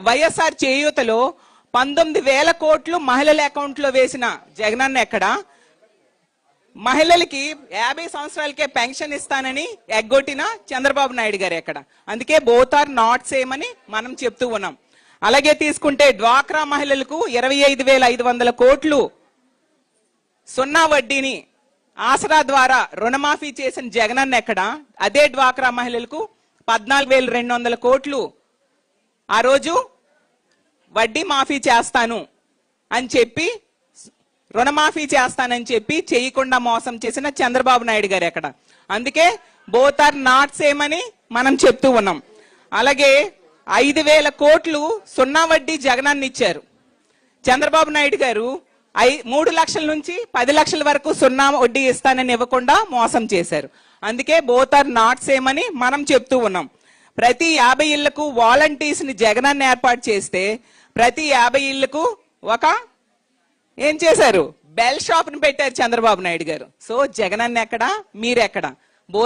వైఎస్ఆర్ చేయూతలో 19,000 కోట్లు మహిళల అకౌంట్ లో వేసిన జగనన్న ఎక్కడ? మహిళలకి 50 సంవత్సరాలకే పెన్షన్ ఇస్తానని ఎగ్గొట్టిన చంద్రబాబు నాయుడు గారు ఎక్కడ? అందుకే బోత్ ఆర్ నాట్ సేమ్ అని మనం చెప్తూ ఉన్నాం. అలాగే తీసుకుంటే డ్వాక్రా మహిళలకు 25,500 కోట్లు సున్నా వడ్డీని ఆసరా ద్వారా రుణమాఫీ చేసిన జగనన్న ఎక్కడ? అదే డ్వాక్రా మహిళలకు 14,200 కోట్లు ఆ రోజు వడ్డీ మాఫీ చేస్తాను అని చెప్పి, రుణమాఫీ చేస్తానని చెప్పి చేయకుండా మోసం చేసిన చంద్రబాబు నాయుడు గారు ఎక్కడ? అందుకే బోత్ ఆర్ నాట్ సేమ్ అని మనం చెప్తూ ఉన్నాం. అలాగే 5,000 కోట్లు సున్నా వడ్డీ జగనన్న ఇచ్చారు. చంద్రబాబు నాయుడు గారు 3 లక్షల నుంచి 10 లక్షల వరకు సున్నా వడ్డీ ఇస్తానని ఇవ్వకుండా మోసం చేశారు. అందుకే బోత్ ఆర్ నాట్ సేమ్ అని మనం చెప్తూ ఉన్నాం. ప్రతి 50 ఇళ్లకు వాలంటీర్స్ ని జగనన్న ఏర్పాటు చేస్తే ప్రతి 50 ఇళ్లకు ఏం చేశారు? బెల్ షాప్ ని పెట్టారు చంద్రబాబు నాయుడు గారు. సో జగనన్న ఎక్కడ, మీరెక్కడ?